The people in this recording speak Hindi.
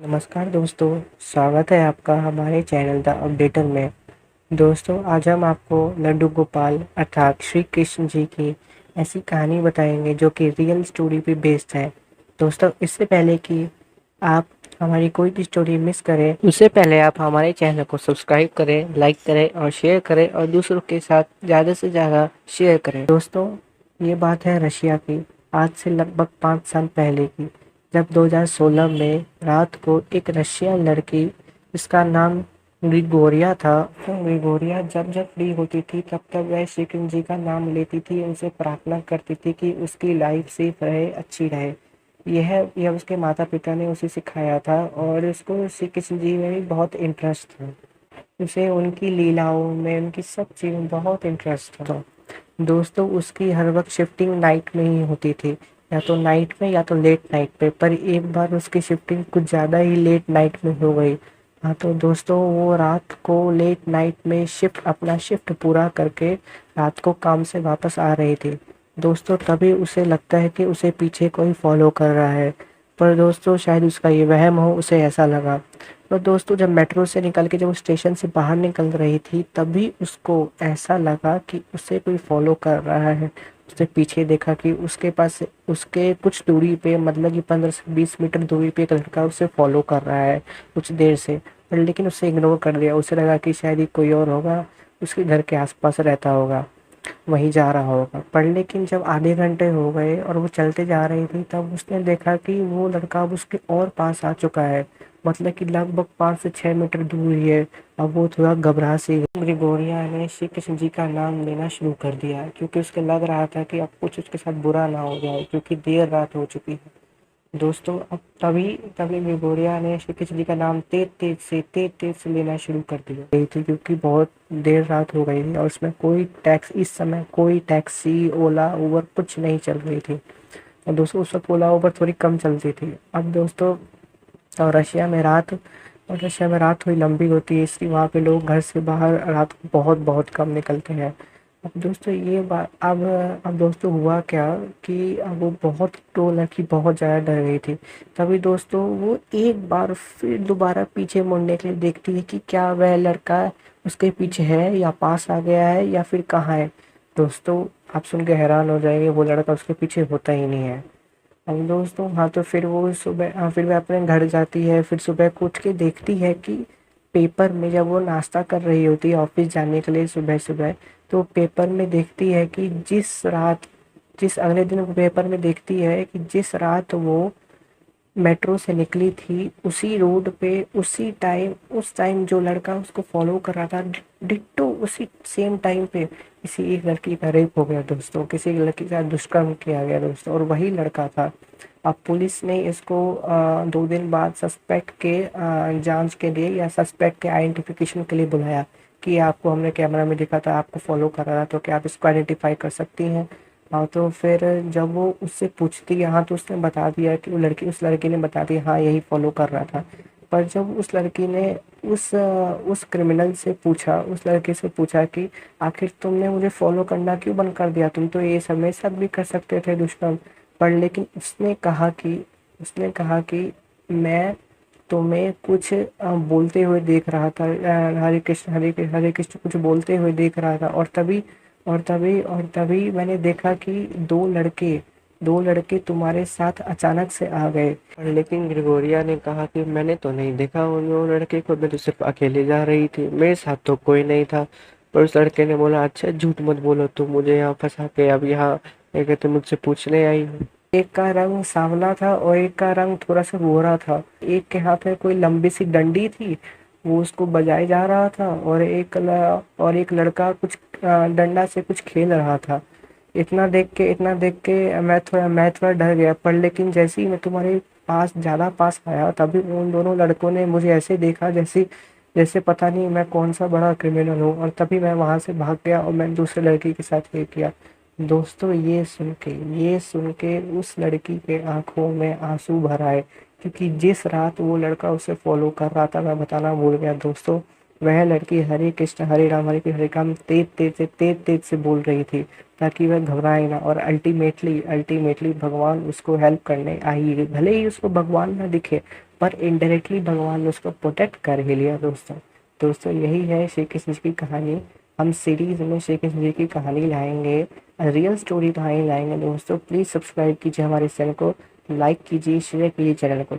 नमस्कार दोस्तों, स्वागत है आपका हमारे चैनल द अपडेटर में। दोस्तों, आज हम आपको लड्डू गोपाल अर्थात श्री कृष्ण जी की ऐसी कहानी बताएंगे जो कि रियल स्टोरी पे बेस्ड है। दोस्तों, इससे पहले कि आप हमारी कोई भी स्टोरी मिस करें, उससे पहले आप हमारे चैनल को सब्सक्राइब करें, लाइक करें और शेयर करें और दूसरों के साथ ज़्यादा से ज़्यादा शेयर करें। दोस्तों, ये बात है रशिया की, आज से लगभग 5 साल पहले की, जब 2016 में रात को एक रशियन लड़की, जिसका नाम ग्रिगोरिया था, तो ग्रिगोरिया जब जब फ्री होती थी तब तब वह श्री कृष्ण जी का नाम लेती थी, उनसे प्रार्थना करती थी कि उसकी लाइफ सेफ रहे, अच्छी रहे। यह उसके माता पिता ने उसे सिखाया था और उसको श्री कृष्ण जी में भी बहुत इंटरेस्ट था। उसे उनकी लीलाओं में, उनकी सब चीज़ों में बहुत इंटरेस्ट था। दोस्तों, उसकी हर वक्त शिफ्टिंग नाइट में ही होती थी, या तो नाइट में या तो लेट नाइट पे। पर एक बार उसकी शिफ्टिंग कुछ ज़्यादा ही लेट नाइट में हो गई। हाँ, तो दोस्तों वो रात को लेट नाइट में अपना शिफ्ट पूरा करके रात को काम से वापस आ रही थी। दोस्तों, तभी उसे लगता है कि उसे पीछे कोई फॉलो कर रहा है। पर दोस्तों, शायद उसका ये वहम हो, उसे ऐसा लगा। तो दोस्तों, जब मेट्रो से निकल के जब वो स्टेशन से बाहर निकल रही थी, तभी उसको ऐसा लगा कि उसे कोई फॉलो कर रहा है। उसने पीछे देखा कि उसके पास, उसके कुछ दूरी पे, मतलब कि 15 से 20 मीटर दूरी पे एक लड़का उसे फॉलो कर रहा है कुछ देर से। पर लेकिन उसे इग्नोर कर दिया। उसे लगा कि शायद ही कोई और होगा, उसके घर के आसपास रहता होगा, वहीं जा रहा होगा। पर लेकिन जब आधे घंटे हो गए और वो चलते जा रही थी, तब उसने देखा कि वो लड़का अब उसके और पास आ चुका है, मतलब कि लगभग 5 से 6 मीटर दूर ही है। अब वो थोड़ा घबरा सी गई। ग्रिगोरिया ने श्री कृष्ण जी का नाम लेना शुरू कर दिया, क्योंकि उसके लग रहा था कि अब कुछ उसके साथ बुरा ना हो जाए, क्योंकि देर रात हो चुकी है। दोस्तों, अब तभी तभी ग्रिगोरिया ने श्री कृष्ण जी का नाम तेज तेज से लेना शुरू कर दिया गई थी, क्योंकि बहुत देर रात हो गई थी और उसमें इस समय कोई टैक्सी, ओला, उबर कुछ नहीं चल रही थी। और दोस्तों, उस वक्त ओला उबर थोड़ी कम चलती थी। अब दोस्तों, और रशिया में रात थोड़ी लंबी होती है, इसलिए वहाँ पे लोग घर से बाहर रात को बहुत बहुत कम निकलते हैं। अब दोस्तों, ये बात अब दोस्तों हुआ क्या कि अब वो बहुत, तो लड़की बहुत ज़्यादा डर गई थी। तभी दोस्तों वो एक बार फिर दोबारा पीछे मुड़ने के लिए देखती है कि क्या वह लड़का उसके पीछे है, या पास आ गया है, या फिर कहाँ है। दोस्तों, आप सुन के हैरान हो जाएंगे, वो लड़का उसके पीछे होता ही नहीं है। अब दोस्तों, हाँ, तो फिर वो सुबह, हाँ, फिर वह अपने घर जाती है। फिर सुबह को उठ के देखती है कि पेपर में, जब वो नाश्ता कर रही होती है ऑफिस जाने के लिए सुबह सुबह, तो पेपर में देखती है कि जिस अगले दिन वो पेपर में देखती है कि जिस रात वो मेट्रो से निकली थी, उसी रोड पे, उस टाइम जो लड़का उसको फॉलो कर रहा था, डिट्टो उसी सेम टाइम पे किसी एक लड़की का रेप हो गया दोस्तों, किसी लड़की का दुष्कर्म किया गया दोस्तों, और वही लड़का था। अब पुलिस ने इसको 2 दिन बाद सस्पेक्ट के जांच के लिए, या सस्पेक्ट के आइडेंटिफिकेशन के लिए बुलाया कि आपको हमने कैमरा में देखा था, आपको फॉलो कर रहा था, तो क्या आप इसको आइडेंटिफाई कर सकती हैं। हाँ, तो फिर जब वो उससे पूछती है, हाँ, तो उसने बता दिया कि उस लड़की ने बता दिया, हाँ, यही फॉलो कर रहा था। पर जब उस लड़की ने उस क्रिमिनल से पूछा, उस लड़के से पूछा कि आखिर तुमने मुझे फॉलो करना क्यों बंद कर दिया, तुम तो ये समय साथ भी कर सकते थे दुष्कर्म। पर लेकिन उसने कहा कि मैं तुम्हें कुछ बोलते हुए देख रहा था, हरे कृष्ण हरे कृष्ण हरे कृष्ण कुछ बोलते हुए देख रहा था, और तभी मैंने देखा कि दो लड़के तुम्हारे साथ अचानक से आ गए। और लेकिन ग्रिगोरिया ने कहा कि मैंने तो नहीं देखा उन दो लड़के को, मैं तो सिर्फ अकेले जा रही थी, मेरे साथ तो कोई नहीं था। पर उस लड़के ने बोला, अच्छा झूठ मत बोलो, तुम मुझे यहाँ फंसा के अब यहाँ लेके तुम मुझसे पूछने आई हो। एक का रंग सांवला था और एक का रंग थोड़ा सा गोरा था। एक के हाथ में कोई लंबी सी डंडी थी, वो उसको बजाए जा रहा था, और एक लड़का कुछ डंडा से कुछ खेल रहा था। इतना देख के मैं थोड़ा डर गया। पर लेकिन जैसे ही मैं तुम्हारे ज़्यादा पास आया, तभी उन दोनों लड़कों ने मुझे ऐसे देखा जैसे जैसे पता नहीं मैं कौन सा बड़ा क्रिमिनल हूँ, और तभी मैं वहां से भाग गया और मैं दूसरे लड़की के साथ ये किया। दोस्तों, ये सुन के उस लड़की के आंखों में आंसू भर आए, क्योंकि जिस रात वो लड़का उसे फॉलो कर रहा था, मैं बताना भूल गया दोस्तों, वह लड़की हरे कृष्ण हरे राम हरे कृष्ण हरे राम तेज तेज से बोल रही थी, ताकि वह घबराए ना। और अल्टीमेटली भगवान उसको हेल्प करने आई, भले ही उसको भगवान ना दिखे, पर इनडायरेक्टली भगवान ने उसको प्रोटेक्ट कर ही लिया दोस्तों। दोस्तों यही है श्री कृष्ण जी की कहानी। हम सीरीज में श्री कृष्ण जी की कहानी लाएंगे, रियल स्टोरी कहानी लाएंगे दोस्तों। प्लीज़ सब्सक्राइब कीजिए हमारे चैनल को, लाइक कीजिए, शेयर कीजिए चैनल को।